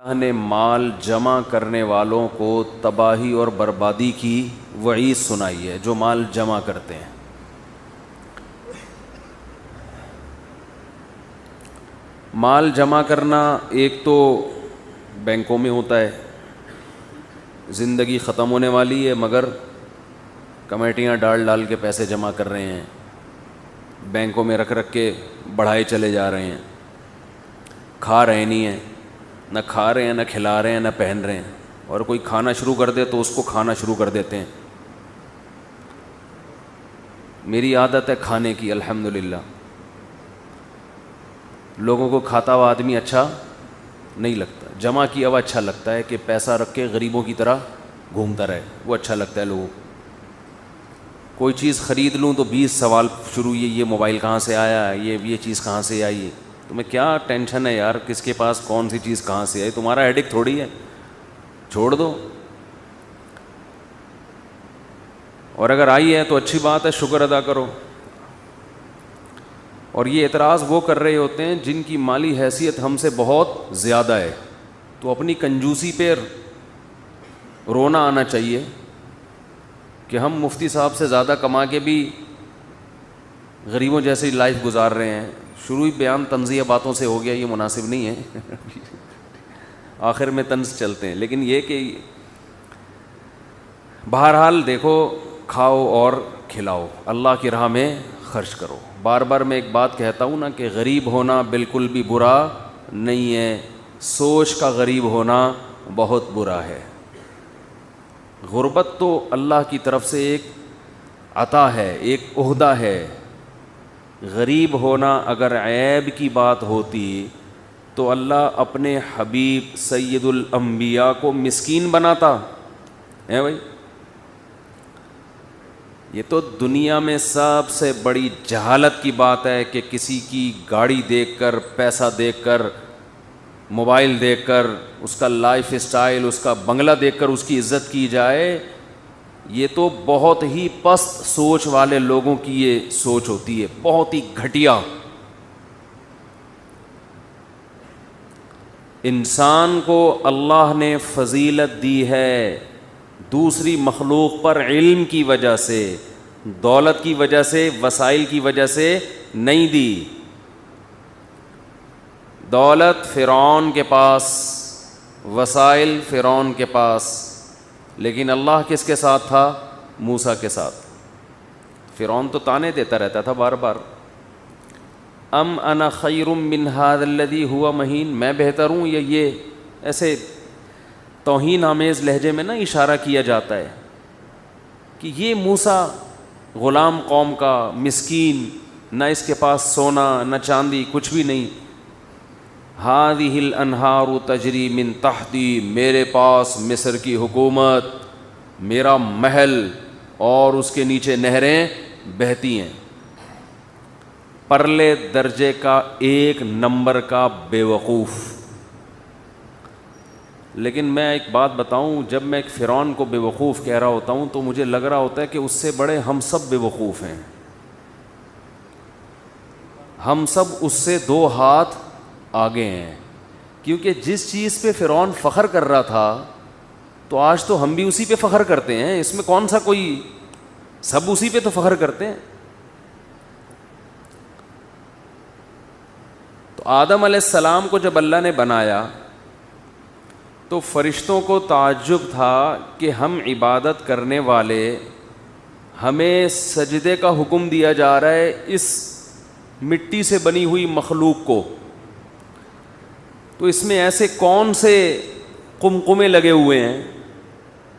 اللہ نے مال جمع کرنے والوں کو تباہی اور بربادی کی وعید سنائی ہے، جو مال جمع کرتے ہیں۔ مال جمع کرنا ایک تو بینکوں میں ہوتا ہے، زندگی ختم ہونے والی ہے مگر کمیٹیاں ڈال کے پیسے جمع کر رہے ہیں، بینکوں میں رکھ کے بڑھائے چلے جا رہے ہیں، کھا رہے نہیں ہیں، نہ کھا رہے ہیں، نہ کھلا رہے ہیں، نہ پہن رہے ہیں، اور کوئی کھانا شروع کر دے تو اس کو کھانا شروع کر دیتے ہیں۔ میری عادت ہے کھانے کی، الحمدللہ۔ لوگوں کو کھاتا ہوا آدمی اچھا نہیں لگتا، جمع کیا ہوا اچھا لگتا ہے کہ پیسہ رکھ کے غریبوں کی طرح گھومتا رہے، وہ اچھا لگتا ہے لوگوں کو۔ کوئی چیز خرید لوں تو 20 سوال شروع، یہ موبائل کہاں سے آیا، یہ چیز کہاں سے آئی ہے، تمہیں کیا ٹینشن ہے یار، کس کے پاس کون سی چیز کہاں سے آئی، تمہارا ہیڈک تھوڑی ہے، چھوڑ دو۔ اور اگر آئی ہے تو اچھی بات ہے، شکر ادا کرو۔ اور یہ اعتراض وہ کر رہے ہوتے ہیں جن کی مالی حیثیت ہم سے بہت زیادہ ہے، تو اپنی کنجوسی پہ رونا آنا چاہیے کہ ہم مفتی صاحب سے زیادہ کما کے بھی غریبوں جیسی لائف گزار رہے ہیں۔ شروع ہی بیان طنزیہ باتوں سے ہو گیا، یہ مناسب نہیں ہے، آخر میں طنز چلتے ہیں۔ لیکن یہ کہ بہرحال دیکھو، کھاؤ اور کھلاؤ، اللہ کی راہ میں خرچ کرو۔ بار بار میں ایک بات کہتا ہوں نا کہ غریب ہونا بالکل بھی برا نہیں ہے، سوچ کا غریب ہونا بہت برا ہے۔ غربت تو اللہ کی طرف سے ایک عطا ہے، ایک عہدہ ہے۔ غریب ہونا اگر عیب کی بات ہوتی تو اللہ اپنے حبیب سید الانبیاء کو مسکین بناتا ہے بھائی۔ یہ تو دنیا میں سب سے بڑی جہالت کی بات ہے کہ کسی کی گاڑی دیکھ کر، پیسہ دیکھ کر، موبائل دیکھ کر، اس کا لائف اسٹائل، اس کا بنگلہ دیکھ کر اس کی عزت کی جائے۔ یہ تو بہت ہی پست سوچ والے لوگوں کی یہ سوچ ہوتی ہے، بہت ہی گھٹیا۔ انسان کو اللہ نے فضیلت دی ہے دوسری مخلوق پر علم کی وجہ سے، دولت کی وجہ سے، وسائل کی وجہ سے نہیں دی۔ دولت فرعون کے پاس، وسائل فرعون کے پاس، لیکن اللہ کس کے ساتھ تھا؟ موسیٰ کے ساتھ۔ فرعون تو طعنے دیتا رہتا تھا بار بار، ام انا خیر من ھذا الذی ھو مہین، میں بہتر ہوں یا یہ؟ ایسے توہین آمیز لہجے میں نا اشارہ کیا جاتا ہے کہ یہ موسیٰ غلام قوم کا، مسکین، نہ اس کے پاس سونا نہ چاندی، کچھ بھی نہیں۔ ھذہ الانہار تجری من تحتی، میرے پاس مصر کی حکومت، میرا محل، اور اس کے نیچے نہریں بہتی ہیں۔ پرلے درجے کا ایک نمبر کا بے وقوف۔ لیکن میں ایک بات بتاؤں، جب میں ایک فرعون کو بے وقوف کہہ رہا ہوتا ہوں تو مجھے لگ رہا ہوتا ہے کہ اس سے بڑے ہم سب بے وقوف ہیں، ہم سب اس سے 2 ہاتھ آگے ہیں۔ کیونکہ جس چیز پہ فرعون فخر کر رہا تھا تو آج تو ہم بھی اسی پہ فخر کرتے ہیں، اس میں کون سا کوئی، سب اسی پہ تو فخر کرتے ہیں۔ تو آدم علیہ السلام کو جب اللہ نے بنایا تو فرشتوں کو تعجب تھا کہ ہم عبادت کرنے والے، ہمیں سجدے کا حکم دیا جا رہا ہے اس مٹی سے بنی ہوئی مخلوق کو، تو اس میں ایسے کون سے قمقمے لگے ہوئے ہیں،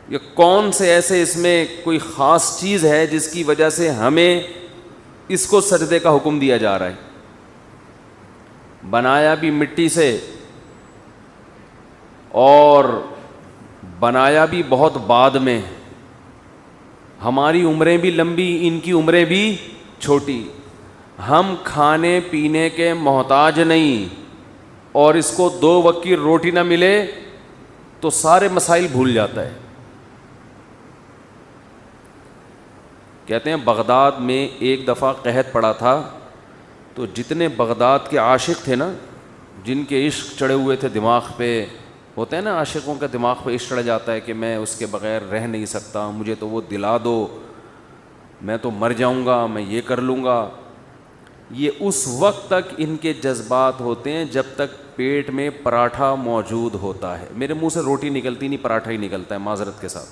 یا کون سے ایسے اس میں کوئی خاص چیز ہے جس کی وجہ سے ہمیں اس کو سجدے کا حکم دیا جا رہا ہے؟ بنایا بھی مٹی سے، اور بنایا بھی بہت بعد میں۔ ہماری عمریں بھی لمبی، ان کی عمریں بھی چھوٹی۔ ہم کھانے پینے کے محتاج نہیں، اور اس کو 2 وقت کی روٹی نہ ملے تو سارے مسائل بھول جاتا ہے۔ کہتے ہیں بغداد میں ایک دفعہ قحط پڑا تھا، تو جتنے بغداد کے عاشق تھے نا، جن کے عشق چڑھے ہوئے تھے دماغ پہ، ہوتے ہیں نا عاشقوں کا دماغ پہ عشق چڑھ جاتا ہے کہ میں اس کے بغیر رہ نہیں سکتا, مجھے تو وہ دلا دو, میں تو مر جاؤں گا, میں یہ کر لوں گا. یہ اس وقت تک ان کے جذبات ہوتے ہیں جب تک پیٹ میں پراٹھا موجود ہوتا ہے. میرے منہ سے روٹی نکلتی نہیں, پراٹھا ہی نکلتا ہے معذرت کے ساتھ.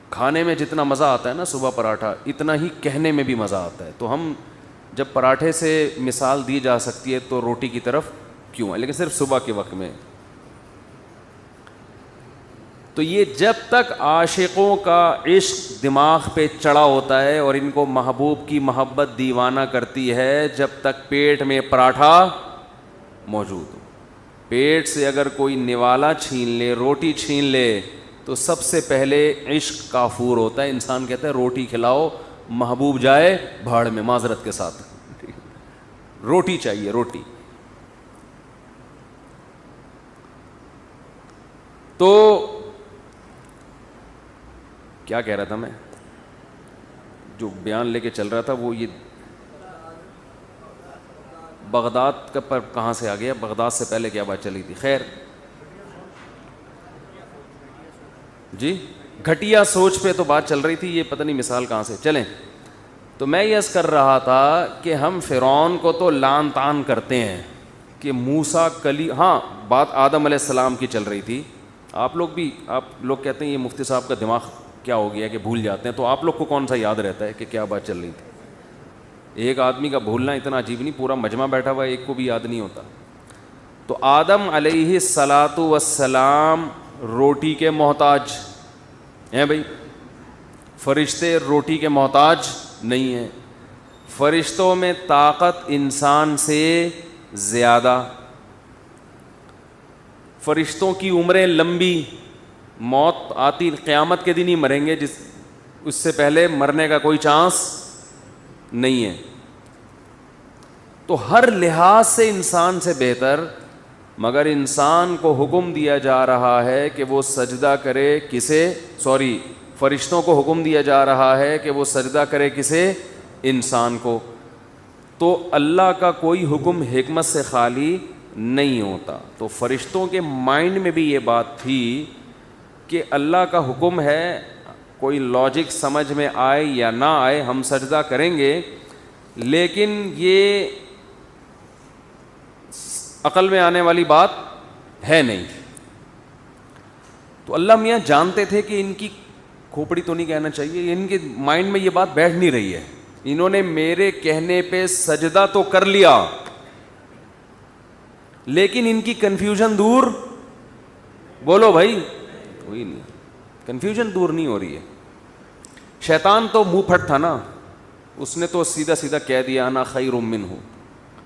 کھانے میں جتنا مزہ آتا ہے نا صبح پراٹھا, اتنا ہی کہنے میں بھی مزہ آتا ہے. تو ہم جب پراٹھے سے مثال دی جا سکتی ہے تو روٹی کی طرف کیوں ہے, لیکن صرف صبح کے وقت میں. تو یہ جب تک عاشقوں کا عشق دماغ پہ چڑھا ہوتا ہے اور ان کو محبوب کی محبت دیوانہ کرتی ہے, جب تک پیٹ میں پراٹھا موجود ہو. پیٹ سے اگر کوئی نوالا چھین لے, روٹی چھین لے, تو سب سے پہلے عشق کافور ہوتا ہے. انسان کہتا ہے روٹی کھلاؤ, محبوب جائے بھاڑ میں, معذرت کے ساتھ. روٹی چاہیے, روٹی. تو کیا کہہ رہا تھا میں, جو بیان لے کے چل رہا تھا وہ یہ بغداد کا پر کہاں سے آ گیا, بغداد سے پہلے کیا بات چلی تھی. خیر جی, گھٹیا سوچ پہ تو بات چل رہی تھی, یہ پتہ نہیں مثال کہاں سے. چلیں, تو میں یہ عرض کر رہا تھا کہ ہم فرعون کو تو لان تان کرتے ہیں کہ موسیٰ ہاں بات آدم علیہ السلام کی چل رہی تھی. آپ لوگ کہتے ہیں یہ مفتی صاحب کا دماغ کیا ہو گیا کہ بھول جاتے ہیں, تو آپ لوگ کو کون سا یاد رہتا ہے کہ کیا بات چل رہی تھی. ایک آدمی کا بھولنا اتنا عجیب نہیں, پورا مجمع بیٹھا ہوا ہے, ایک کو بھی یاد نہیں ہوتا. تو آدم علیہ الصلاۃ والسلام روٹی کے محتاج ہیں بھائی, فرشتے روٹی کے محتاج نہیں ہیں. فرشتوں میں طاقت انسان سے زیادہ, فرشتوں کی عمریں لمبی, موت آتی قیامت کے دن ہی مریں گے, اس سے پہلے مرنے کا کوئی چانس نہیں ہے. تو ہر لحاظ سے انسان سے بہتر, مگر انسان کو حکم دیا جا رہا ہے کہ وہ سجدہ کرے فرشتوں کو حکم دیا جا رہا ہے کہ وہ سجدہ کرے کسے, انسان کو. تو اللہ کا کوئی حکم حکمت سے خالی نہیں ہوتا. تو فرشتوں کے مائنڈ میں بھی یہ بات تھی کہ اللہ کا حکم ہے, کوئی لاجک سمجھ میں آئے یا نہ آئے ہم سجدہ کریں گے, لیکن یہ عقل میں آنے والی بات ہے نہیں. تو اللہ میاں جانتے تھے کہ ان کی کھوپڑی تو نہیں کہنا چاہیے, ان کے مائنڈ میں یہ بات بیٹھ نہیں رہی ہے. انہوں نے میرے کہنے پہ سجدہ تو کر لیا, لیکن ان کی کنفیوژن دور, بولو بھائی, ہوئی نہیں. کنفیوژن دور نہیں ہو رہی ہے. شیطان تو منہ پھٹ تھا نا, اس نے تو سیدھا سیدھا کہہ دیا انا خیر منہ.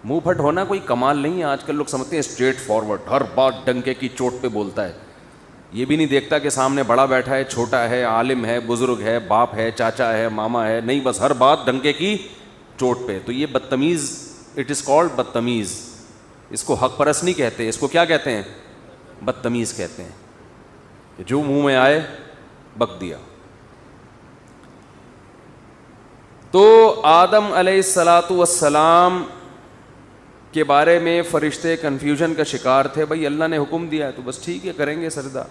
منہ پھٹ ہونا کوئی کمال نہیں ہے. آج کل لوگ سمجھتے ہیں اسٹریٹ فارورڈ, ہر بات ڈنکے کی چوٹ پہ بولتا ہے, یہ بھی نہیں دیکھتا کہ سامنے بڑا بیٹھا ہے, چھوٹا ہے, عالم ہے, بزرگ ہے, باپ ہے, چاچا ہے, ماما ہے, نہیں بس ہر بات ڈنکے کی چوٹ پہ. تو یہ بدتمیز, اٹ از کالڈ بدتمیز. اس کو حق پرست نہیں کہتے, اس کو کیا کہتے ہیں, بدتمیز کہتے ہیں. جو منہ میں آئے بک دیا. تو آدم علیہ الصلاۃ والسلام کے بارے میں فرشتے کنفیوژن کا شکار تھے. بھائی اللہ نے حکم دیا ہے تو بس ٹھیک ہے, کریں گے سجدہ.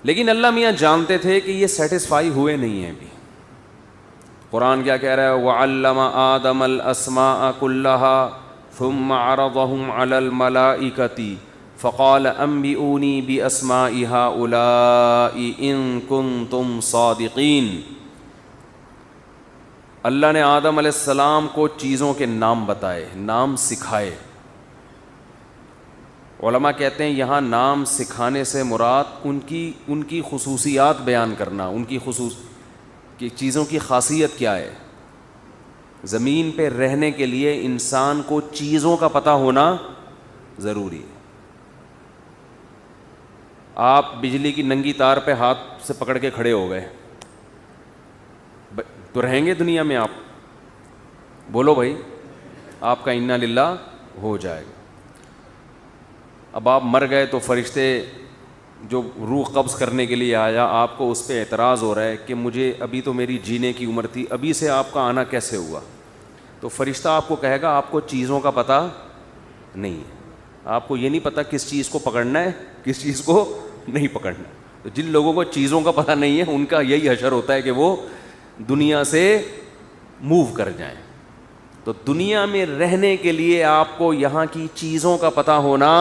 لیکن اللہ میاں جانتے تھے کہ یہ سیٹسفائی ہوئے نہیں ہیں ابھی. قرآن کیا کہہ رہا ہے, وَعَلَّمَ آدَمَ الْأَسْمَاءَ كُلَّهَا ثُمَّ عَرَضَهُمْ عَلَى الْمَلَائِكَةِ فَقَالَ أَنبِئُونِي بِأَسْمَاءِ هَؤُلَاءِ إِن كُنتُمْ صَادِقِينَ. اللہ نے آدم علیہ السلام کو چیزوں کے نام بتائے, نام سکھائے. علماء کہتے ہیں یہاں نام سکھانے سے مراد ان کی خصوصیات بیان کرنا, ان کی کہ چیزوں کی خاصیت کیا ہے. زمین پہ رہنے کے لیے انسان کو چیزوں کا پتہ ہونا ضروری ہے. آپ بجلی کی ننگی تار پہ ہاتھ سے پکڑ کے کھڑے ہو گئے تو رہیں گے دنیا میں آپ؟ بولو بھائی, آپ کا انا للہ ہو جائے گا. اب آپ مر گئے تو فرشتے جو روح قبض کرنے کے لیے آیا, آپ کو اس پہ اعتراض ہو رہا ہے کہ مجھے ابھی تو میری جینے کی عمر تھی, ابھی سے آپ کا آنا کیسے ہوا؟ تو فرشتہ آپ کو کہے گا آپ کو چیزوں کا پتہ نہیں ہے. آپ کو یہ نہیں پتہ کس چیز کو پکڑنا ہے کس چیز کو نہیں پکڑنا. تو جن لوگوں کو چیزوں کا پتہ نہیں ہے ان کا یہی حشر ہوتا ہے کہ وہ دنیا سے موو کر جائیں. تو دنیا میں رہنے کے لیے آپ کو یہاں کی چیزوں کا پتہ ہونا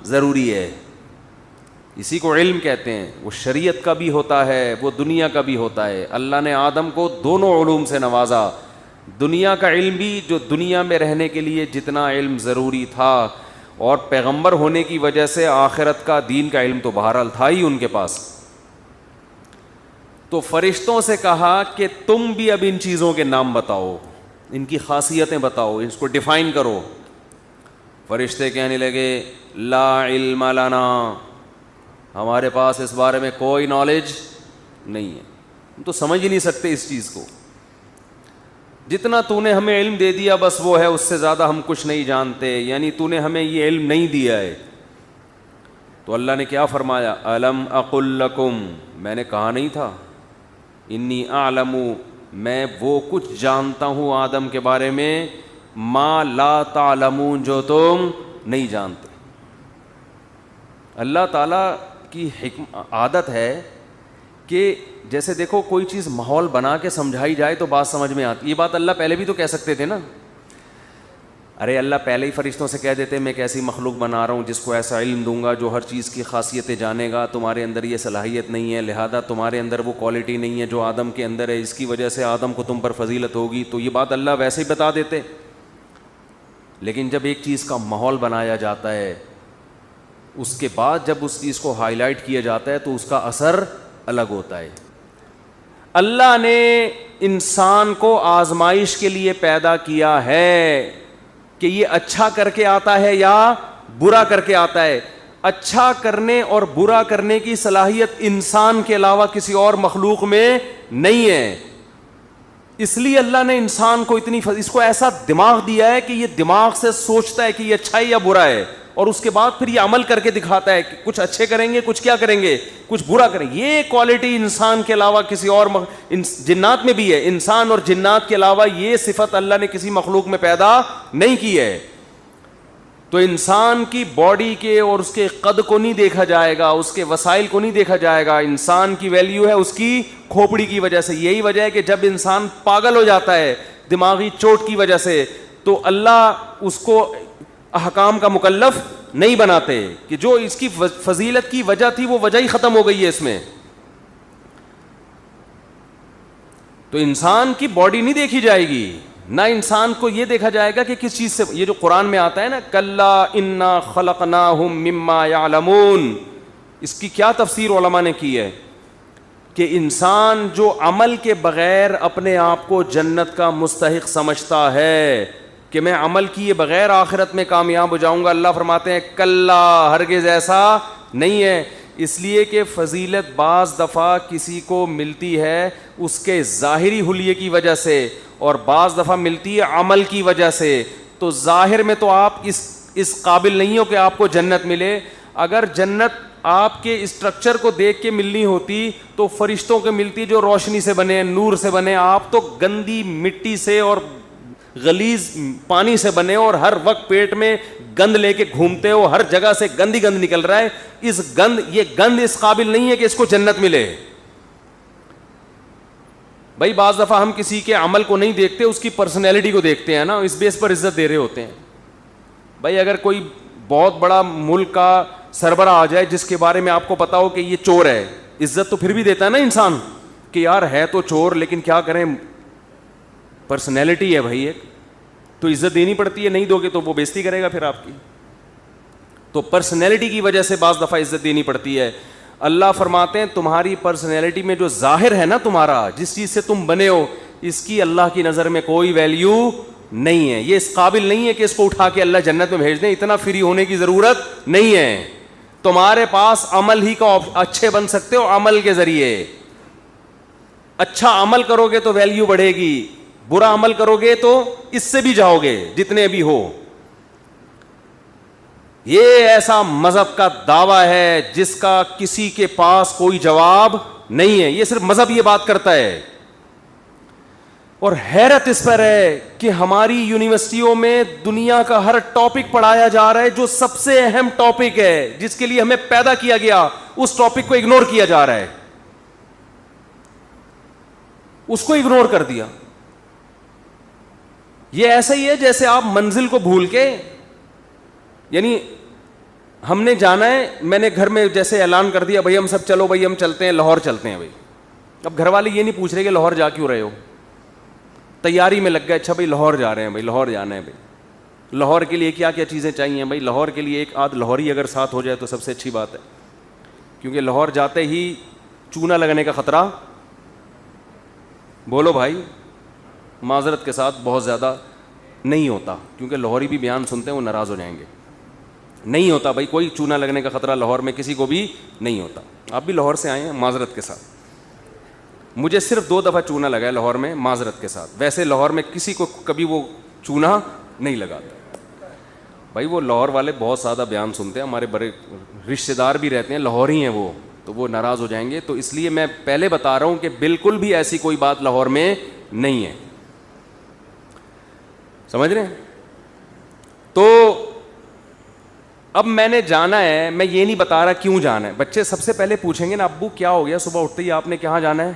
ضروری ہے. اسی کو علم کہتے ہیں. وہ شریعت کا بھی ہوتا ہے, وہ دنیا کا بھی ہوتا ہے. اللہ نے آدم کو دونوں علوم سے نوازا. دنیا کا علم بھی, جو دنیا میں رہنے کے لیے جتنا علم ضروری تھا, اور پیغمبر ہونے کی وجہ سے آخرت کا دین کا علم تو بہرحال تھا ہی ان کے پاس. تو فرشتوں سے کہا کہ تم بھی اب ان چیزوں کے نام بتاؤ, ان کی خاصیتیں بتاؤ, اس کو ڈیفائن کرو. فرشتے کہنے لگے لا علم لنا, ہمارے پاس اس بارے میں کوئی نالج نہیں ہے, ہم تو سمجھ ہی نہیں سکتے اس چیز کو. جتنا تو نے ہمیں علم دے دیا بس وہ ہے, اس سے زیادہ ہم کچھ نہیں جانتے, یعنی تو نے ہمیں یہ علم نہیں دیا ہے. تو اللہ نے کیا فرمایا, الم اقل لکم, میں نے کہا نہیں تھا, انی اعلم, میں وہ کچھ جانتا ہوں آدم کے بارے میں, ما لا تعلمون, جو تم نہیں جانتے. اللہ تعالیٰ کی عادت ہے کہ جیسے دیکھو کوئی چیز ماحول بنا کے سمجھائی جائے تو بات سمجھ میں آتی. یہ بات اللہ پہلے بھی تو کہہ سکتے تھے نا. ارے اللہ پہلے ہی فرشتوں سے کہہ دیتے میں ایک ایسی مخلوق بنا رہا ہوں جس کو ایسا علم دوں گا جو ہر چیز کی خاصیتیں جانے گا, تمہارے اندر یہ صلاحیت نہیں ہے, لہذا تمہارے اندر وہ کوالٹی نہیں ہے جو آدم کے اندر ہے, اس کی وجہ سے آدم کو تم پر فضیلت ہوگی. تو یہ بات اللہ ویسے ہی بتا دیتے. لیکن جب ایک چیز کا ماحول بنایا جاتا ہے, اس کے بعد جب اس چیز کو ہائی لائٹ کیا جاتا ہے تو اس کا اثر الگ ہوتا ہے. اللہ نے انسان کو آزمائش کے لیے پیدا کیا ہے کہ یہ اچھا کر کے آتا ہے یا برا کر کے آتا ہے. اچھا کرنے اور برا کرنے کی صلاحیت انسان کے علاوہ کسی اور مخلوق میں نہیں ہے. اس لیے اللہ نے انسان کو اس کو ایسا دماغ دیا ہے کہ یہ دماغ سے سوچتا ہے کہ یہ اچھا ہے یا برا ہے, اور اس کے بعد پھر یہ عمل کر کے دکھاتا ہے کہ کچھ اچھے کریں گے, کچھ کیا کریں گے, کچھ برا کریں گے. یہ کوالٹی انسان کے علاوہ کسی اور جنات میں بھی ہے. انسان اور جنات کے علاوہ یہ صفت اللہ نے کسی مخلوق میں پیدا نہیں کی ہے. تو انسان کی باڈی کے اور اس کے قد کو نہیں دیکھا جائے گا, اس کے وسائل کو نہیں دیکھا جائے گا. انسان کی ویلیو ہے اس کی کھوپڑی کی وجہ سے. یہی وجہ ہے کہ جب انسان پاگل ہو جاتا ہے دماغی چوٹ کی وجہ سے, تو اللہ اس کو احکام کا مکلف نہیں بناتے, کہ جو اس کی فضیلت کی وجہ تھی وہ وجہ ہی ختم ہو گئی ہے اس میں. تو انسان کی باڈی نہیں دیکھی جائے گی, نہ انسان کو یہ دیکھا جائے گا کہ کس چیز سے. یہ جو قرآن میں آتا ہے نا کلا انا خلقناہم مما یعلمون, اس کی کیا تفسیر علماء نے کی ہے کہ انسان جو عمل کے بغیر اپنے آپ کو جنت کا مستحق سمجھتا ہے کہ میں عمل کیے بغیر آخرت میں کامیاب ہو جاؤں گا, اللہ فرماتے ہیں کلا, ہرگز ایسا نہیں ہے. اس لیے کہ فضیلت بعض دفعہ کسی کو ملتی ہے اس کے ظاہری حلیے کی وجہ سے, اور بعض دفعہ ملتی ہے عمل کی وجہ سے. تو ظاہر میں تو آپ اس قابل نہیں ہو کہ آپ کو جنت ملے. اگر جنت آپ کے اسٹرکچر کو دیکھ کے ملنی ہوتی تو فرشتوں کے ملتی جو روشنی سے بنے, نور سے بنے. آپ تو گندی مٹی سے اور غلیظ پانی سے بنے, اور ہر وقت پیٹ میں گند لے کے گھومتے ہو, ہر جگہ سے گند نکل رہا ہے. یہ گند اس قابل نہیں ہے کہ اس کو جنت ملے. بھائی بعض دفعہ ہم کسی کے عمل کو نہیں دیکھتے, اس کی پرسنالٹی کو دیکھتے ہیں نا, اس بیس پر عزت دے رہے ہوتے ہیں. بھائی اگر کوئی بہت بڑا ملک کا سربراہ آ جائے جس کے بارے میں آپ کو پتا ہو کہ یہ چور ہے, عزت تو پھر بھی دیتا ہے نا انسان کہ یار ہے تو چور لیکن کیا کریں, پرسنالٹی ہے بھائی ایک, تو عزت دینی پڑتی ہے. نہیں دو گے تو وہ بےزتی کرے گا پھر آپ کی. تو پرسنالٹی کی وجہ سے بعض دفعہ عزت دینی پڑتی ہے. اللہ فرماتے ہیں تمہاری پرسنالٹی میں جو ظاہر ہے نا تمہارا, جس چیز سے تم بنے ہو, اس کی اللہ کی نظر میں کوئی ویلیو نہیں ہے. یہ اس قابل نہیں ہے کہ اس کو اٹھا کے اللہ جنت میں بھیج دیں. اتنا فری ہونے کی ضرورت نہیں ہے. تمہارے پاس عمل ہی کا اچھے بن سکتے ہو, عمل کے ذریعے. اچھا عمل کرو گے تو ویلیو بڑھے گی, برا عمل کرو گے تو اس سے بھی جاؤ گے جتنے بھی ہو. یہ ایسا مذہب کا دعویٰ ہے جس کا کسی کے پاس کوئی جواب نہیں ہے. یہ صرف مذہب یہ بات کرتا ہے. اور حیرت اس پر ہے کہ ہماری یونیورسٹیوں میں دنیا کا ہر ٹاپک پڑھایا جا رہا ہے جو سب سے اہم ٹاپک ہے، جس کے لیے ہمیں پیدا کیا گیا، اس ٹاپک کو اگنور کیا جا رہا ہے، اس کو اگنور کر دیا. یہ ایسا ہی ہے جیسے آپ منزل کو بھول کے، یعنی ہم نے جانا ہے، میں نے گھر میں جیسے اعلان کر دیا بھائی ہم سب چلو بھائی ہم چلتے ہیں لاہور چلتے ہیں بھائی. اب گھر والے یہ نہیں پوچھ رہے کہ لاہور جا کیوں رہے ہو، تیاری میں لگ گئے، اچھا بھائی لاہور جا رہے ہیں، بھائی لاہور جانا ہے، بھائی لاہور کے لیے کیا کیا چیزیں چاہیے، بھائی لاہور کے لیے ایک آدھ لاہوری اگر ساتھ ہو جائے تو سب سے اچھی بات ہے، کیونکہ لاہور جاتے ہی چونا لگنے کا خطرہ، بولو بھائی معذرت کے ساتھ، بہت زیادہ نہیں ہوتا، کیونکہ لاہوری بھی بیان سنتے ہیں وہ ناراض ہو جائیں گے، نہیں ہوتا بھائی، کوئی چونا لگنے کا خطرہ لاہور میں کسی کو بھی نہیں ہوتا. آپ بھی لاہور سے آئے ہیں، معذرت کے ساتھ، مجھے صرف 2 دفعہ چونا لگا ہے لاہور میں، معذرت کے ساتھ، ویسے لاہور میں کسی کو کبھی وہ چونا نہیں لگاتا. بھائی وہ لاہور والے بہت زیادہ بیان سنتے ہیں، ہمارے بڑے رشتہ دار بھی رہتے ہیں لاہور ہی ہیں وہ، تو وہ ناراض ہو جائیں گے، تو اس لیے میں پہلے بتا رہا ہوں کہ بالکل بھی ایسی کوئی بات لاہور میں نہیں ہے، سمجھ رہے ہیں. تو اب میں نے جانا ہے، میں یہ نہیں بتا رہا کیوں جانا ہے. بچے سب سے پہلے پوچھیں گے نا ابو کیا ہو گیا، صبح اٹھتے ہی آپ نے کہاں جانا ہے،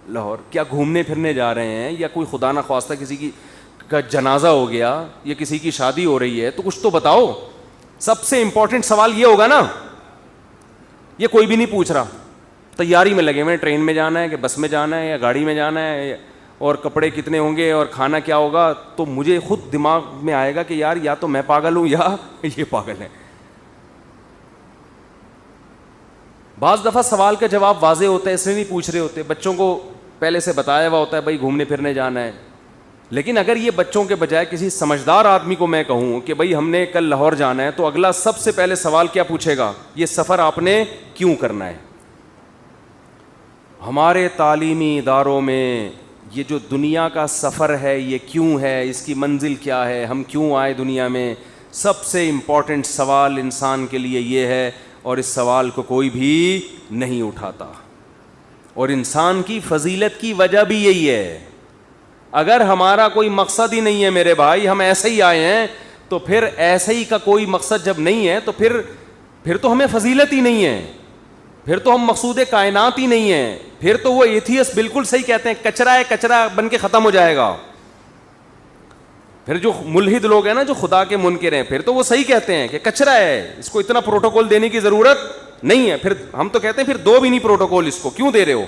لاہور. کیا گھومنے پھرنے جا رہے ہیں، یا کوئی خدا نخواستہ کسی کی کا جنازہ ہو گیا یا کسی کی شادی ہو رہی ہے، تو کچھ تو بتاؤ. سب سے امپورٹنٹ سوال یہ ہوگا نا، یہ کوئی بھی نہیں پوچھ رہا. تیاری میں لگے ہوئے، ٹرین میں جانا ہے کہ بس میں جانا ہے یا گاڑی میں جانا ہے، اور کپڑے کتنے ہوں گے اور کھانا کیا ہوگا. تو مجھے خود دماغ میں آئے گا کہ یار یا تو میں پاگل ہوں یا یہ پاگل ہے. بعض دفعہ سوال کا جواب واضح ہوتا ہے، اس لیے نہیں پوچھ رہے ہوتے، بچوں کو پہلے سے بتایا ہوا ہوتا ہے بھائی گھومنے پھرنے جانا ہے. لیکن اگر یہ بچوں کے بجائے کسی سمجھدار آدمی کو میں کہوں کہ بھائی ہم نے کل لاہور جانا ہے، تو اگلا سب سے پہلے سوال کیا پوچھے گا، یہ سفر آپ نے کیوں کرنا ہے. ہمارے تعلیمی اداروں میں یہ جو دنیا کا سفر ہے یہ کیوں ہے، اس کی منزل کیا ہے، ہم کیوں آئے دنیا میں، سب سے امپورٹنٹ سوال انسان کے لیے یہ ہے، اور اس سوال کو کوئی بھی نہیں اٹھاتا. اور انسان کی فضیلت کی وجہ بھی یہی ہے. اگر ہمارا کوئی مقصد ہی نہیں ہے میرے بھائی، ہم ایسے ہی آئے ہیں، تو پھر ایسے ہی کا کوئی مقصد جب نہیں ہے تو پھر تو ہمیں فضیلت ہی نہیں ہے، پھر تو ہم مقصود کائنات ہی نہیں ہیں. پھر تو وہ ایتھیسٹ بالکل صحیح کہتے ہیں، کچرا ہے، کچرا بن کے ختم ہو جائے گا. پھر جو ملحد لوگ ہیں نا جو خدا کے منکر ہیں، پھر تو وہ صحیح کہتے ہیں کہ کچرا ہے، اس کو اتنا پروٹوکول دینے کی ضرورت نہیں ہے. پھر ہم تو کہتے ہیں پھر دو بھی نہیں پروٹوکول، اس کو کیوں دے رہے ہو.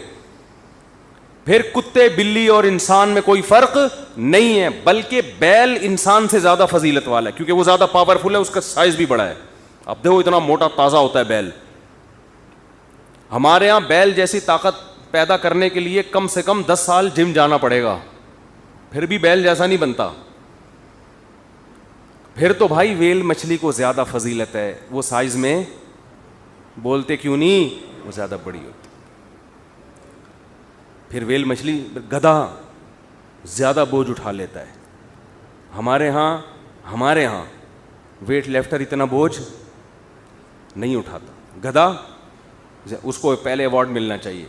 پھر کتے بلی اور انسان میں کوئی فرق نہیں ہے، بلکہ بیل انسان سے زیادہ فضیلت والا ہے، کیونکہ وہ زیادہ پاورفل ہے، اس کا سائز بھی بڑا ہے. اب دیکھو اتنا موٹا تازہ ہوتا ہے بیل. ہمارے ہاں بیل جیسی طاقت پیدا کرنے کے لیے کم سے کم 10 سال جم جانا پڑے گا، پھر بھی بیل جیسا نہیں بنتا. پھر تو بھائی ویل مچھلی کو زیادہ فضیلت ہے، وہ سائز میں بولتے کیوں نہیں، وہ زیادہ بڑی ہوتی. پھر ویل مچھلی، گدھا زیادہ بوجھ اٹھا لیتا ہے. ہمارے ہاں ویٹ لفٹر اتنا بوجھ نہیں اٹھاتا. گدھا اس کو پہلے ایوارڈ ملنا چاہیے،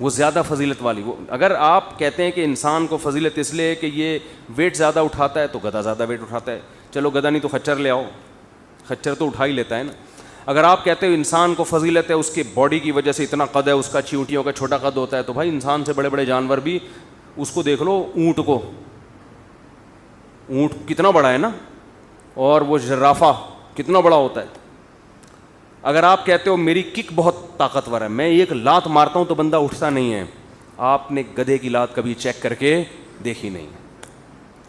وہ زیادہ فضیلت والی. وہ اگر آپ کہتے ہیں کہ انسان کو فضیلت اس لیے کہ یہ ویٹ زیادہ اٹھاتا ہے، تو گدھا زیادہ ویٹ اٹھاتا ہے. چلو گدھا نہیں تو خچر لے آؤ، خچر تو اٹھا ہی لیتا ہے نا. اگر آپ کہتے ہو انسان کو فضیلت ہے اس کے باڈی کی وجہ سے اتنا قد ہے اس کا، چیونٹیوں کا چھوٹا قد ہوتا ہے، تو بھائی انسان سے بڑے بڑے جانور بھی، اس کو دیکھ لو اونٹ کو، اونٹ کتنا بڑا ہے نا، اور وہ ژرافہ کتنا بڑا ہوتا ہے. اگر آپ کہتے ہو میری کک بہت طاقتور ہے، میں ایک لات مارتا ہوں تو بندہ اٹھتا نہیں ہے، آپ نے گدھے کی لات کبھی چیک کر کے دیکھی نہیں.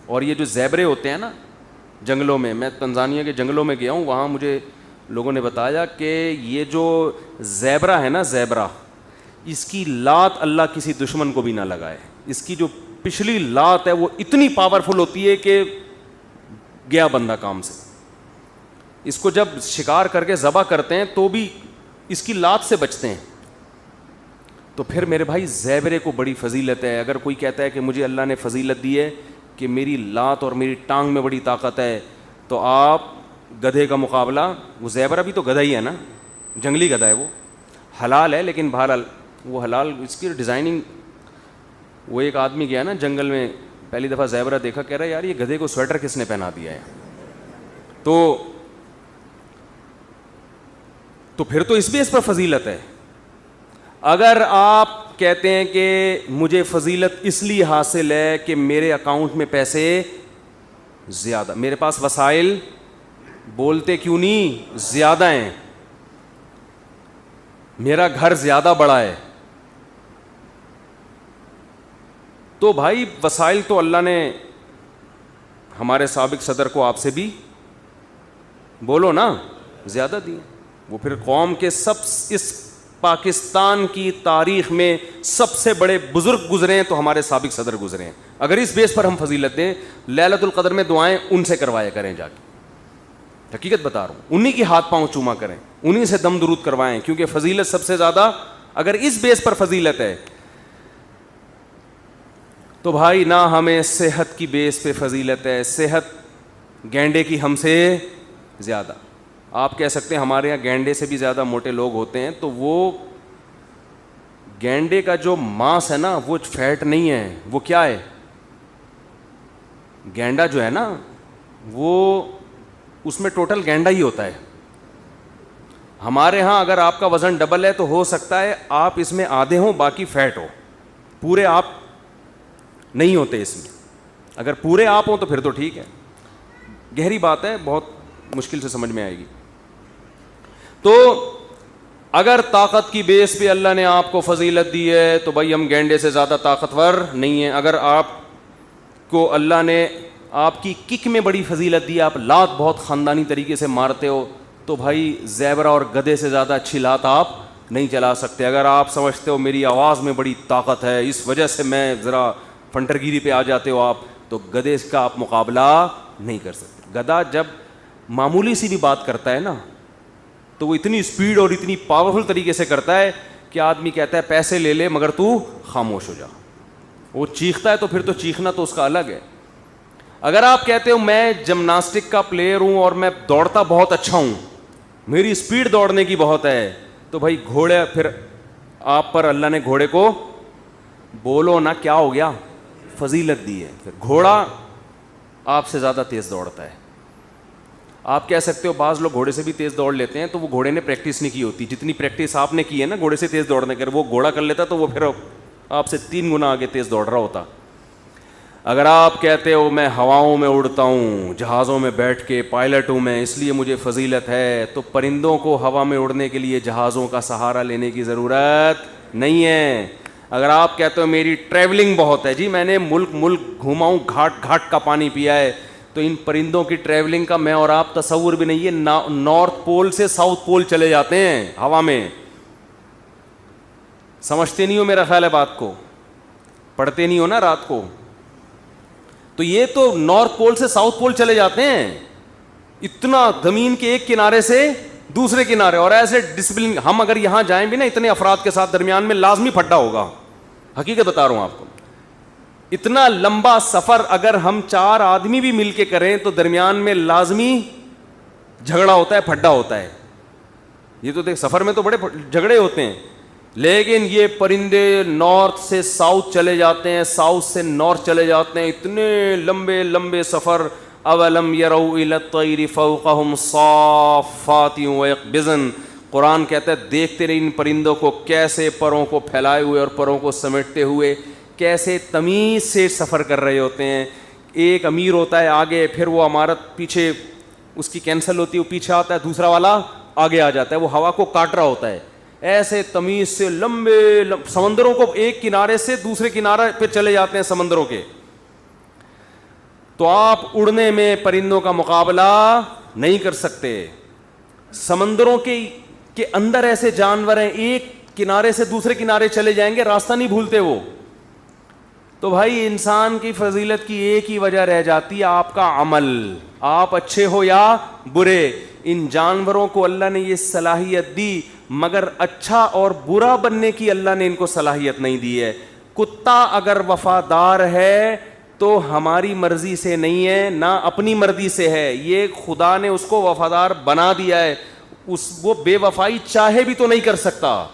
اور یہ جو زیبرے ہوتے ہیں نا جنگلوں میں تنزانیہ کے جنگلوں میں گیا ہوں، وہاں مجھے لوگوں نے بتایا کہ یہ جو زیبرا ہے نا، زیبرا، اس کی لات اللہ کسی دشمن کو بھی نہ لگائے. اس کی جو پچھلی لات ہے وہ اتنی پاورفل ہوتی ہے کہ گیا بندہ کام سے. اس کو جب شکار کر کے ذبح کرتے ہیں تو بھی اس کی لات سے بچتے ہیں. تو پھر میرے بھائی زیبرے کو بڑی فضیلت ہے. اگر کوئی کہتا ہے کہ مجھے اللہ نے فضیلت دی ہے کہ میری لات اور میری ٹانگ میں بڑی طاقت ہے، تو آپ گدھے کا مقابلہ، وہ زیبرا بھی تو گدھا ہی ہے نا، جنگلی گدھا ہے، وہ حلال ہے، لیکن بہرحال وہ حلال اس کی ڈیزائننگ. وہ ایک آدمی گیا نا جنگل میں پہلی دفعہ زیورہ دیکھا, کہہ رہا ہے یار یہ گدھے کو سویٹر کس نے پہنا دیا ہے. تو پھر تو اس بیس پر فضیلت ہے. اگر آپ کہتے ہیں کہ مجھے فضیلت اس لیے حاصل ہے کہ میرے اکاؤنٹ میں پیسے زیادہ, میرے پاس وسائل بولتے کیوں نہیں زیادہ ہیں, میرا گھر زیادہ بڑا ہے, تو بھائی وسائل تو اللہ نے ہمارے سابق صدر کو آپ سے بھی بولو نا زیادہ دیے. وہ پھر قوم کے اس پاکستان کی تاریخ میں سب سے بڑے بزرگ گزرے ہیں تو ہمارے سابق صدر گزرے ہیں. اگر اس بیس پر ہم فضیلت دیں, لیلۃ القدر میں دعائیں ان سے کروایا کریں جا کے, حقیقت بتا رہا ہوں, انہی کی ہاتھ پاؤں چوما کریں, انہی سے دم درود کروائیں, کیونکہ فضیلت سب سے زیادہ اگر اس بیس پر فضیلت ہے تو بھائی نہ ہمیں صحت کی بیس پہ فضیلت ہے, صحت گینڈے کی ہم سے زیادہ. آپ کہہ سکتے ہیں ہمارے یہاں گینڈے سے بھی زیادہ موٹے لوگ ہوتے ہیں, تو وہ گینڈے کا جو ماس ہے نا وہ فیٹ نہیں ہے, وہ کیا ہے, گینڈا جو ہے نا وہ اس میں ٹوٹل گینڈا ہی ہوتا ہے. ہمارے ہاں اگر آپ کا وزن ڈبل ہے تو ہو سکتا ہے آپ اس میں آدھے ہوں باقی فیٹ ہو, پورے آپ نہیں ہوتے اس میں. اگر پورے آپ ہوں تو پھر تو ٹھیک ہے. گہری بات ہے, بہت مشکل سے سمجھ میں آئے گی. تو اگر طاقت کی بیس پہ اللہ نے آپ کو فضیلت دی ہے تو بھائی ہم گینڈے سے زیادہ طاقتور نہیں ہیں. اگر آپ کو اللہ نے آپ کی کک میں بڑی فضیلت دی, آپ لات بہت خاندانی طریقے سے مارتے ہو, تو بھائی زیورہ اور گدھے سے زیادہ اچھی لات آپ نہیں چلا سکتے. اگر آپ سمجھتے ہو میری آواز میں بڑی طاقت ہے اس وجہ سے میں ذرا فنٹرگیری پہ آ جاتے ہو آپ, تو گدھے کا آپ مقابلہ نہیں کر سکتے. گدھا جب معمولی سی بھی بات کرتا ہے نا تو وہ اتنی اسپیڈ اور اتنی پاورفل طریقے سے کرتا ہے کہ آدمی کہتا ہے پیسے لے لے مگر تو خاموش ہو جا. وہ چیختا ہے تو پھر تو چیخنا تو اس کا الگ ہے. اگر آپ کہتے ہو میں جمناسٹک کا پلیئر ہوں اور میں دوڑتا بہت اچھا ہوں, میری اسپیڈ دوڑنے کی بہت ہے, تو بھائی گھوڑے, پھر آپ پر اللہ نے گھوڑے کو بولو نا کیا ہو گیا, فضیلت دی ہے. پھر گھوڑا آپ سے زیادہ تیز دوڑتا ہے. آپ کہہ سکتے ہو بعض لوگ گھوڑے سے بھی تیز دوڑ لیتے ہیں, تو وہ گھوڑے نے پریکٹس نہیں کی ہوتی. جتنی پریکٹس آپ نے کی ہے نا گھوڑے سے تیز دوڑنے کے, وہ گھوڑا کر لیتا تو وہ پھر آپ سے 3 گنا آگے تیز دوڑ رہا ہوتا. اگر آپ کہتے ہو میں ہواؤں میں اڑتا ہوں, جہازوں میں بیٹھ کے پائلٹ ہوں میں, اس لیے مجھے فضیلت ہے, تو پرندوں کو ہوا میں اڑنے کے لیے جہازوں کا سہارا لینے کی ضرورت نہیں ہے. اگر آپ کہتے ہو میری ٹریولنگ بہت ہے, جی میں نے ملک ملک گھوما ہوں, گھاٹ گھاٹ کا پانی پیا ہے, تو ان پرندوں کی ٹریولنگ کا میں اور آپ تصور بھی نہیں ہے. نارتھ پول سے ساؤتھ پول چلے جاتے ہیں ہوا میں. سمجھتے نہیں ہو میرا خیال ہے بات کو, پڑھتے نہیں ہو نا رات کو. تو یہ تو نارتھ پول سے ساؤتھ پول چلے جاتے ہیں, اتنا زمین کے ایک کنارے سے دوسرے کنارے, اور ایسے ڈسپلن. ہم اگر یہاں جائیں بھی نا اتنے افراد کے ساتھ, درمیان میں لازمی پھڈا ہوگا, حقیقت بتا رہا ہوں آپ کو. اتنا لمبا سفر اگر ہم 4 آدمی بھی مل کے کریں تو درمیان میں لازمی جھگڑا ہوتا ہے, پھڈا ہوتا ہے. یہ تو دیکھ سفر میں تو بڑے جھگڑے ہوتے ہیں, لیکن یہ پرندے نارتھ سے ساؤتھ چلے جاتے ہیں, ساؤتھ سے نارتھ چلے جاتے ہیں, اتنے لمبے لمبے سفر. اولم یروا الی الطیر فوقہم صافات ویقبضن, قرآن کہتا ہے دیکھتے رہے ان پرندوں کو کیسے پروں کو پھیلائے ہوئے اور پروں کو سمیٹتے ہوئے کیسے تمیز سے سفر کر رہے ہوتے ہیں. ایک امیر ہوتا ہے آگے, پھر وہ عمارت پیچھے اس کی کینسل ہوتی ہے, وہ پیچھے آتا ہے, دوسرا والا آگے آ جاتا ہے, وہ ہوا کو کاٹ رہا ہوتا ہے. ایسے تمیز سے لمبے سمندروں کو ایک کنارے سے دوسرے کنارے پہ چلے جاتے ہیں سمندروں کے. تو آپ اڑنے میں پرندوں کا مقابلہ نہیں کر سکتے. سمندروں کے اندر ایسے جانور ہیں ایک کنارے سے دوسرے کنارے چلے جائیں گے, راستہ نہیں بھولتے وہ. تو بھائی انسان کی فضیلت کی ایک ہی وجہ رہ جاتی ہے آپ کا عمل, آپ اچھے ہو یا برے. ان جانوروں کو اللہ نے یہ صلاحیت دی, مگر اچھا اور برا بننے کی اللہ نے ان کو صلاحیت نہیں دی ہے. کتا اگر وفادار ہے تو ہماری مرضی سے نہیں ہے, نہ اپنی مرضی سے ہے, یہ خدا نے اس کو وفادار بنا دیا ہے. وہ بے وفائی چاہے بھی تو نہیں کر سکتا.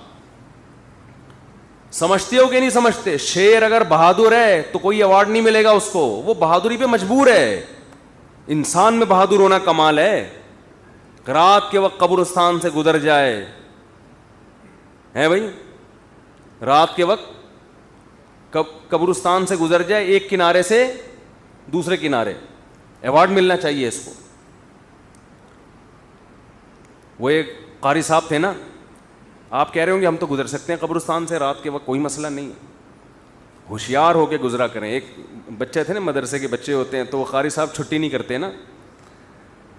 سمجھتے ہو کہ نہیں سمجھتے؟ شیر اگر بہادر ہے تو کوئی ایوارڈ نہیں ملے گا اس کو, وہ بہادری پہ مجبور ہے. انسان میں بہادر ہونا کمال ہے. رات کے وقت قبرستان سے گزر جائے, ہے بھائی, رات کے وقت قبرستان سے گزر جائے, ایک کنارے سے دوسرے کنارے, ایوارڈ ملنا چاہیے اس کو. وہ ایک قاری صاحب تھے نا, آپ کہہ رہے ہوں گے ہم تو گزر سکتے ہیں قبرستان سے رات کے وقت, کوئی مسئلہ نہیں ہے, ہوشیار ہو کے گزرا کریں. ایک بچے تھے نا, مدرسے کے بچے ہوتے ہیں, تو وہ قاری صاحب چھٹی نہیں کرتے نا,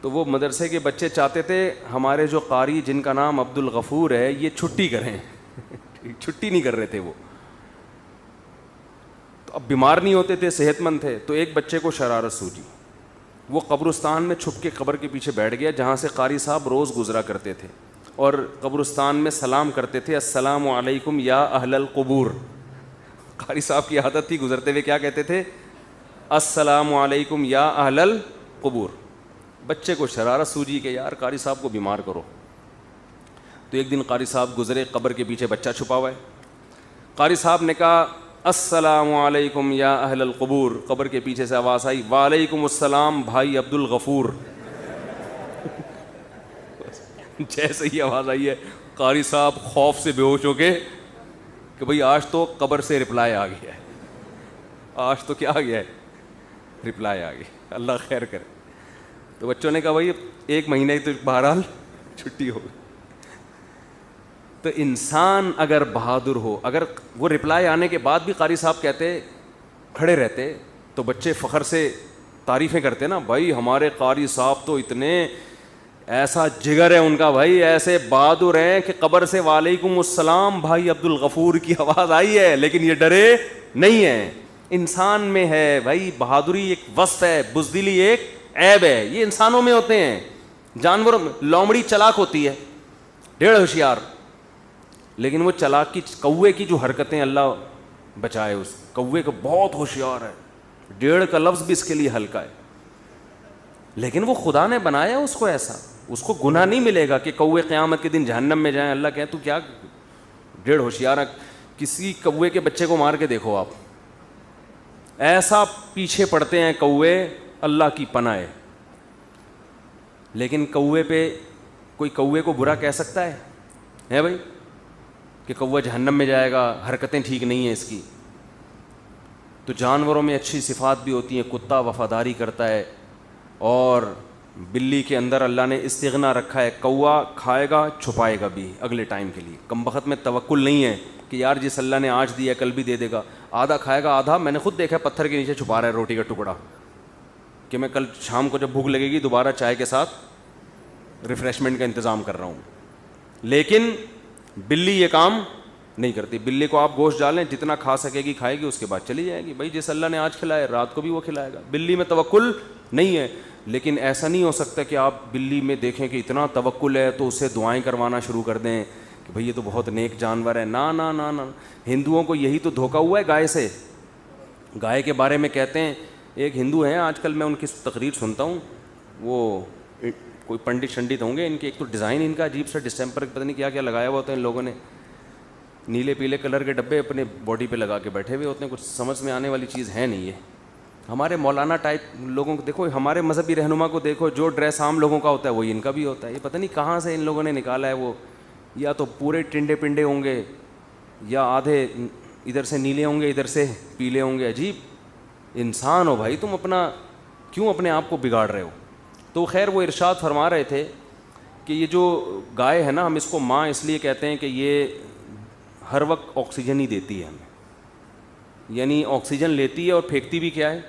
تو وہ مدرسے کے بچے چاہتے تھے ہمارے جو قاری جن کا نام عبد الغفور ہے یہ چھٹی کریں. چھٹی نہیں کر رہے تھے وہ, تو اب بیمار نہیں ہوتے تھے, صحت مند تھے. تو ایک بچے کو شرارت سوجی, وہ قبرستان میں چھپ کے قبر کے پیچھے بیٹھ گیا جہاں سے قاری صاحب روز گزرا کرتے تھے, اور قبرستان میں سلام کرتے تھے, السلام علیکم یا اہل القبور. قاری صاحب کی عادت تھی گزرتے ہوئے کیا کہتے تھے, السلام علیکم یا اہل القبور. بچے کو شرارت سوجی کہ یار قاری صاحب کو بیمار کرو. تو ایک دن قاری صاحب گزرے, قبر کے پیچھے بچہ چھپا ہوا ہے. قاری صاحب نے کہا السلام علیکم یا اہل القبور. قبر کے پیچھے سے آواز آئی, وعلیکم السلام بھائی عبد الغفور. جیسے ہی آواز آئی ہے, قاری صاحب خوف سے بے ہوش ہو کے کہ بھئی آج تو قبر سے رپلائی آ گیا ہے, آج تو کیا آ گیا ہے, رپلائی آ گئی, اللہ خیر کرے. تو بچوں نے کہا بھائی ایک مہینے تو بہرحال چھٹی ہو گئی. تو انسان اگر بہادر ہو, اگر وہ رپلائی آنے کے بعد بھی قاری صاحب کہتے کھڑے رہتے, تو بچے فخر سے تعریفیں کرتے نا, بھائی ہمارے قاری صاحب تو اتنے, ایسا جگر ہے ان کا بھائی, ایسے بہادر ہیں کہ قبر سے وعلیکم السلام بھائی عبد الغفور کی آواز آئی ہے لیکن یہ ڈرے نہیں ہیں. انسان میں ہے بھائی بہادری, ایک وصف ہے, بزدلی ایک عیب ہے, یہ انسانوں میں ہوتے ہیں. جانوروں میں لومڑی چلاک ہوتی ہے, ڈیڑھ ہوشیار, لیکن وہ چلاک کی کوے کی جو حرکتیں, اللہ بچائے, اس کوے کو بہت ہوشیار ہے, ڈیڑھ کا لفظ بھی اس کے لیے ہلکا ہے, لیکن وہ خدا نے بنایا اس کو ایسا, اس کو گناہ نہیں ملے گا کہ کوے قیامت کے دن جہنم میں جائیں. اللہ کہے تو کیا ڈیڑھ ہوشیار ہے. کسی کوے کے بچے کو مار کے دیکھو آپ, ایسا پیچھے پڑتے ہیں کوے, اللہ کی پناہ ہے. لیکن کوے پہ کوئی کوے کو برا کہہ سکتا ہے بھائی, کہ کوہ جہنم میں جائے گا, حرکتیں ٹھیک نہیں ہیں اس کی. تو جانوروں میں اچھی صفات بھی ہوتی ہیں, کتا وفاداری کرتا ہے, اور بلی کے اندر اللہ نے استغنا رکھا ہے, کوا کھائے گا چھپائے گا بھی اگلے ٹائم کے لیے. کم بخت میں توکل نہیں ہے کہ یار جس اللہ نے آج دیا کل بھی دے دے گا, آدھا کھائے گا, آدھا میں نے خود دیکھا پتھر کے نیچے چھپا رہا ہے روٹی کا ٹکڑا, کہ میں کل شام کو جب بھوک لگے گی دوبارہ چائے کے ساتھ ریفریشمنٹ کا انتظام کر رہا ہوں. لیکن بلی یہ کام نہیں کرتی. بلی کو آپ گوشت ڈالیں, جتنا کھا سکے گی کھائے گی, اس کے بعد چلی جائے گی. بھائی جس اللہ نے آج کھلائے رات کو بھی وہ کھلائے گا. بلی میں توکل نہیں ہے. لیکن ایسا نہیں ہو سکتا کہ آپ بلی میں دیکھیں کہ اتنا توکل ہے تو اس سے دعائیں کروانا شروع کر دیں کہ بھئی یہ تو بہت نیک جانور ہے. نا نا نا نا, ہندوؤں کو یہی تو دھوکہ ہوا ہے گائے سے. گائے کے بارے میں کہتے ہیں, ایک ہندو ہیں آج کل میں ان کی تقریر سنتا ہوں, وہ کوئی پنڈت شنڈت ہوں گے, ان کے ایک تو ڈیزائن ان کا عجیب سا, ڈسٹمپر پتہ نہیں کیا کیا لگایا ہوا ہوتا ہے ان لوگوں نے, نیلے پیلے کلر کے ڈبے اپنے باڈی پہ لگا کے بیٹھے ہوئے ہوتے ہیں. کچھ سمجھ میں آنے والی چیز ہے نہیں. یہ ہمارے مولانا ٹائپ لوگوں کو دیکھو, ہمارے مذہبی رہنما کو دیکھو, جو ڈریس عام لوگوں کا ہوتا ہے وہی ان کا بھی ہوتا ہے. یہ پتہ نہیں کہاں سے ان لوگوں نے نکالا ہے. وہ یا تو پورے ٹنڈے پنڈے ہوں گے, یا آدھے ادھر سے نیلے ہوں گے ادھر سے پیلے ہوں گے. عجیب انسان ہو بھائی تم, اپنا کیوں اپنے آپ کو بگاڑ رہے ہو. تو خیر وہ ارشاد فرما رہے تھے کہ یہ جو گائے ہے نا, ہم اس کو ماں اس لیے کہتے ہیں کہ یہ ہر وقت آکسیجن ہی دیتی ہے ہمیں, یعنی آکسیجن لیتی ہے اور پھینکتی بھی کیا ہے,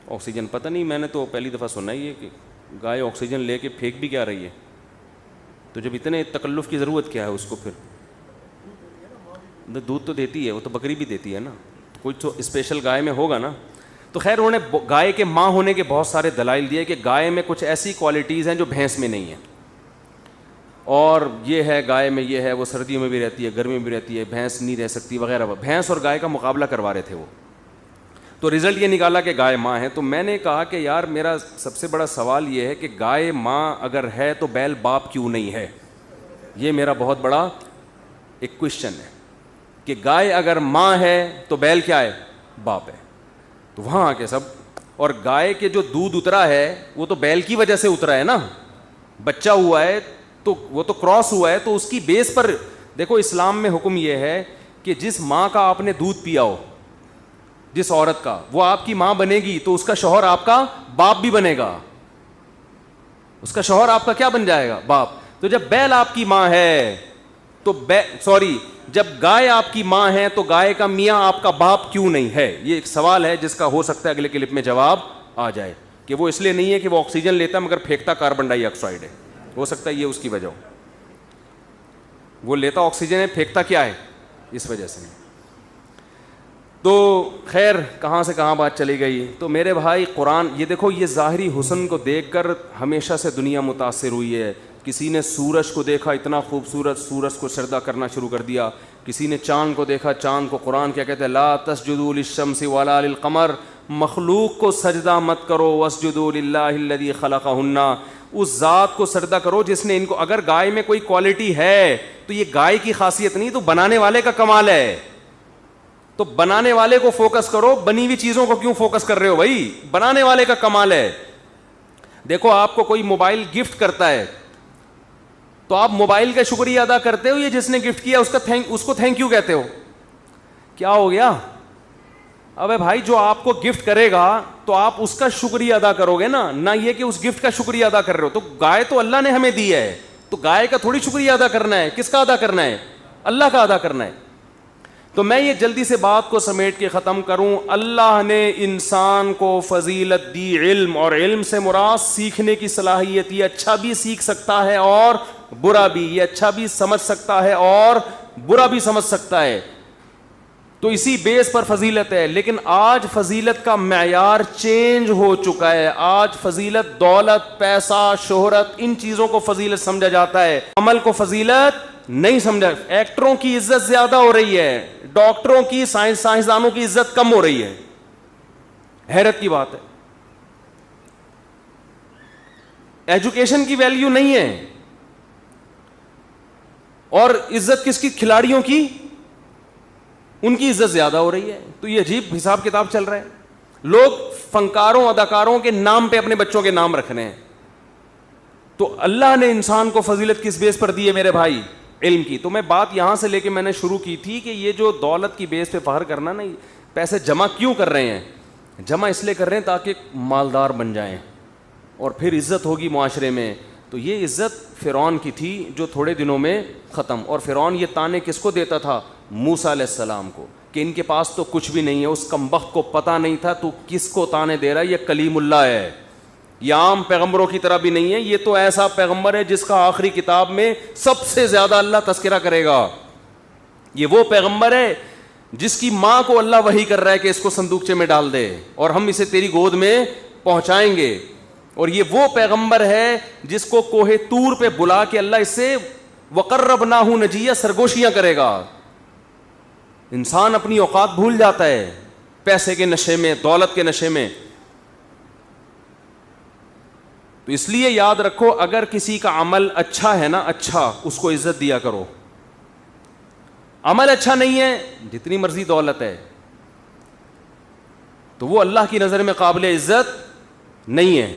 آکسیجن. پتہ نہیں, میں نے تو پہلی دفعہ سنا ہی ہے کہ گائے آکسیجن لے کے پھینک بھی کیا رہی ہے. تو جب اتنے تکلف کی ضرورت کیا ہے اس کو, پھر دودھ تو دیتی ہے, وہ تو بکری بھی دیتی ہے نا, کوئی تو اسپیشل گائے میں ہوگا نا. تو خیر انہوں نے گائے کے ماں ہونے کے بہت سارے دلائل دیے کہ گائے میں کچھ ایسی کوالٹیز ہیں جو بھینس میں نہیں ہیں, اور یہ ہے گائے میں یہ ہے, وہ سردیوں میں بھی رہتی ہے گرمی میں بھی رہتی ہے, بھینس نہیں رہ سکتی وغیرہ. بھینس اور گائے کا مقابلہ کروا رہے تھے وہ, تو رزلٹ یہ نکالا کہ گائے ماں ہے. تو میں نے کہا کہ یار میرا سب سے بڑا سوال یہ ہے کہ گائے ماں اگر ہے تو بیل باپ کیوں نہیں ہے. یہ میرا بہت بڑا ایک کوشچن ہے. کہ گائے اگر ماں ہے تو بیل کیا ہے؟ باپ ہے. تو وہاں آ کے سب, اور گائے کے جو دودھ اترا ہے وہ تو بیل کی وجہ سے اترا ہے نا, بچہ ہوا ہے تو وہ تو کراس ہوا ہے, تو اس کی بیس پر دیکھو. اسلام میں حکم یہ ہے کہ جس ماں کا آپ نے دودھ پیا ہو, جس عورت کا, وہ آپ کی ماں بنے گی تو اس کا شوہر آپ کا باپ بھی بنے گا, اس کا شوہر آپ کا کیا بن جائے گا؟ باپ. تو جب بیل آپ کی ماں ہے تو جب گائے آپ کی ماں ہے تو گائے کا میاں آپ کا باپ کیوں نہیں ہے؟ یہ ایک سوال ہے جس کا ہو سکتا ہے اگلے کلپ میں جواب آ جائے, کہ وہ اس لیے نہیں ہے کہ وہ آکسیجن لیتا مگر پھینکتا کاربن ڈائی آکسائڈ ہے, ہو سکتا ہے یہ اس کی وجہ ہو. وہ لیتا آکسیجن ہے, پھینکتا کیا ہے, اس وجہ سے. تو خیر کہاں سے کہاں بات چلی گئی. تو میرے بھائی قرآن, یہ دیکھو یہ ظاہری حسن کو دیکھ کر ہمیشہ سے دنیا متاثر ہوئی ہے. کسی نے سورج کو دیکھا اتنا خوبصورت, سورج کو سجدہ کرنا شروع کر دیا. کسی نے چاند کو دیکھا, چاند کو قرآن کیا کہتے ہیں, لا تسجدوا للشمس ولا للقمر, مخلوق کو سجدہ مت کرو, واسجدوا للہ الذی خلقہن, اس ذات کو سجدہ کرو جس نے ان کو. اگر گائے میں کوئی کوالٹی ہے تو یہ گائے کی خاصیت نہیں, تو بنانے والے کا کمال ہے. تو بنانے والے کو فوکس کرو, بنی ہوئی چیزوں کو کیوں فوکس کر رہے ہو بھائی؟ بنانے والے کا کمال ہے. دیکھو آپ کو کوئی موبائل گفٹ کرتا ہے تو آپ موبائل کا شکریہ ادا کرتے ہو, یہ جس نے گفٹ کیا اس کو تھینک یو کہتے ہو؟ کیا ہو گیا؟ ابے بھائی جو آپ کو گفٹ کرے گا تو آپ اس کا شکریہ ادا کرو گے نا, نہ یہ کہ اس گفٹ کا شکریہ ادا کر رہے ہو. تو گائے تو اللہ نے ہمیں دی ہے, تو گائے کا تھوڑی شکریہ ادا کرنا ہے. کس کا ادا کرنا ہے؟ اللہ کا ادا کرنا ہے. تو میں یہ جلدی سے بات کو سمیٹ کے ختم کروں. اللہ نے انسان کو فضیلت دی علم, اور علم سے مراد سیکھنے کی صلاحیت. یہ اچھا بھی سیکھ سکتا ہے اور برا بھی, یہ اچھا بھی سمجھ سکتا ہے اور برا بھی سمجھ سکتا ہے. تو اسی بیس پر فضیلت ہے. لیکن آج فضیلت کا معیار چینج ہو چکا ہے. آج فضیلت دولت, پیسہ, شہرت, ان چیزوں کو فضیلت سمجھا جاتا ہے, عمل کو فضیلت نہیں سمجھا. ایکٹروں کی عزت زیادہ ہو رہی ہے, ڈاکٹروں کی, سائنسدانوں کی عزت کم ہو رہی ہے. حیرت کی بات ہے. ایجوکیشن کی ویلیو نہیں ہے, اور عزت کس کی؟ کھلاڑیوں کی, ان کی عزت زیادہ ہو رہی ہے. تو یہ عجیب حساب کتاب چل رہا ہے. لوگ فنکاروں, اداکاروں کے نام پہ اپنے بچوں کے نام رکھ رہے ہیں. تو اللہ نے انسان کو فضیلت کس بیس پر دی ہے میرے بھائی؟ علم کی. تو میں بات یہاں سے لے کے میں نے شروع کی تھی کہ یہ جو دولت کی بیس پہ فخر کرنا نا, پیسے جمع کیوں کر رہے ہیں؟ جمع اس لیے کر رہے ہیں تاکہ مالدار بن جائیں اور پھر عزت ہوگی معاشرے میں. تو یہ عزت فرعون کی تھی جو تھوڑے دنوں میں ختم. اور فرعون یہ تانے کس کو دیتا تھا؟ موسیٰ علیہ السلام کو, کہ ان کے پاس تو کچھ بھی نہیں ہے. اس کمبخت کو پتہ نہیں تھا تو کس کو تانے دے رہا ہے, یہ کلیم اللہ ہے, یہ عام پیغمبروں کی طرح بھی نہیں ہے, یہ تو ایسا پیغمبر ہے جس کا آخری کتاب میں سب سے زیادہ اللہ تذکرہ کرے گا. یہ وہ پیغمبر ہے جس کی ماں کو اللہ وحی کر رہا ہے کہ اس کو صندوقچے میں ڈال دے اور ہم اسے تیری گود میں پہنچائیں گے. اور یہ وہ پیغمبر ہے جس کو کوہ طور پہ بلا کے اللہ اس سے وقربناہ نجیہ سرگوشیاں کرے گا. انسان اپنی اوقات بھول جاتا ہے پیسے کے نشے میں, دولت کے نشے میں. تو اس لیے یاد رکھو, اگر کسی کا عمل اچھا ہے نا, اچھا, اس کو عزت دیا کرو. عمل اچھا نہیں ہے, جتنی مرضی دولت ہے, تو وہ اللہ کی نظر میں قابل عزت نہیں ہے.